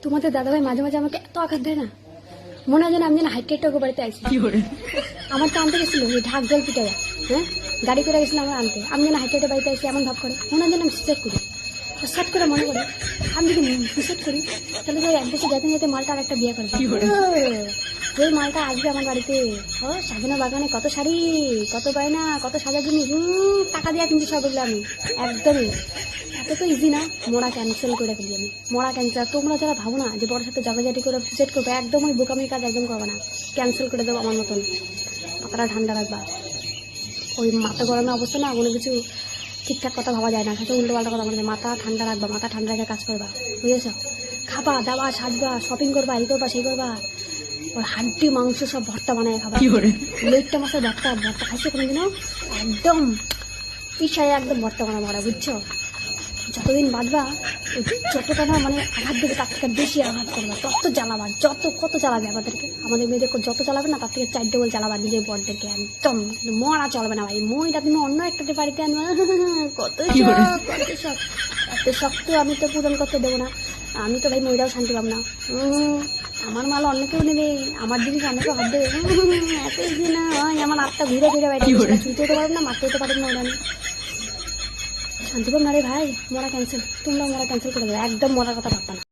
তোমাদের দাদাভাই মাঝে মাঝে আমাকে এত আঘাত দেয় না, মনে হয় যেন আমি যেন হাইট টেটকে বাড়িতে আইছি। আমার তো আনতে গেছিল ওই ঢাক জল পিটাইয়া, হ্যাঁ গাড়ি করে গেছিলাম আমার আনতে, আমি যেন হাইট টেটে বাড়িতে আইছি এমন ভাব করে, মনে হয় যেন আমি সুইসাইড করি। সাট করে মনে করে আমি যদি সুইসাইড করি তাহলে যে এক বছর যেতে যেতে মালটা আর একটা বিয়ে করবে। ওই মালটা আসবে আমার বাড়িতে, ও সাজানো বাগানে কত শাড়ি, কত বায়না, কত সাজার জিনিস, টাকা দেওয়া কিন্তু সব এগুলো আমি একদমই। এত তো ইজি না, মরা ক্যান্সেল করে ফেলি আমি, মরা ক্যান্সেল। তোমরা যারা ভাবো না যে বড় সাথে ঝগড়াঝাটি করে সুইসাইড করবে, একদম ওই বোকামির কাজ একদম করবে না, ক্যান্সেল করে দেবো আমার মতন। মাথাটা ঠান্ডা রাখবা, ওই মাথা গরমের অবস্থা না, কোনো কিছু ঠিকঠাক কথা ভাবা যায় না, সাথে উল্টো পাল্টা কথা বলবে। মাথা ঠান্ডা রাখবা, মাথা ঠান্ডা রেখে কাজ করবা, বুঝেছ? খাবা দাবা সাজবা, শপিং করবা, এই করবা সেই করবা, ওর হাড্ডি মাংস সব ভর্তা বানায় খাবা। লেটটা মাছের ভর্তা ভর্তা খাইছে কোনোদিনও? একদম পিসায় একদম ভর্তা বানাবো ওরা, বুঝছো? যতদিন বাঁচবা যতটা না মানে আঘাত দেবে তার থেকে বেশি আঘাত করবা, তত জ্বালাবা, কত জ্বালাবে আমাদেরকে, আমাদের মেয়েদেরকে যত জ্বালাবে না তার থেকে 4 ডবল জ্বালাবা নিজের বরদেরকে। একদম মরা চলবে না ভাই, মইটা তুমি অন্য একটা বাড়িতে আনবা। কত শখ, এত শক্ত আমি তো পূরণ করতে দেবো না, আমি তো ভাই মহিলাও শান্তি পাব না। আমার মাল অন্য কেউ নেবে, আমার জিনিস অনেকে হাত দেবে, এত ইজি না। আমার আত্মা ঘুরে ফিরে বাইরে ছুঁতে হতে পারবো না, মারতে হতে পারবো না, ওরা শান্তি পাব না রে ভাই। মরা ক্যান্সেল, তোমরা মরা ক্যান্সেল করে দেবে, একদম মরার কথা ভাববা না।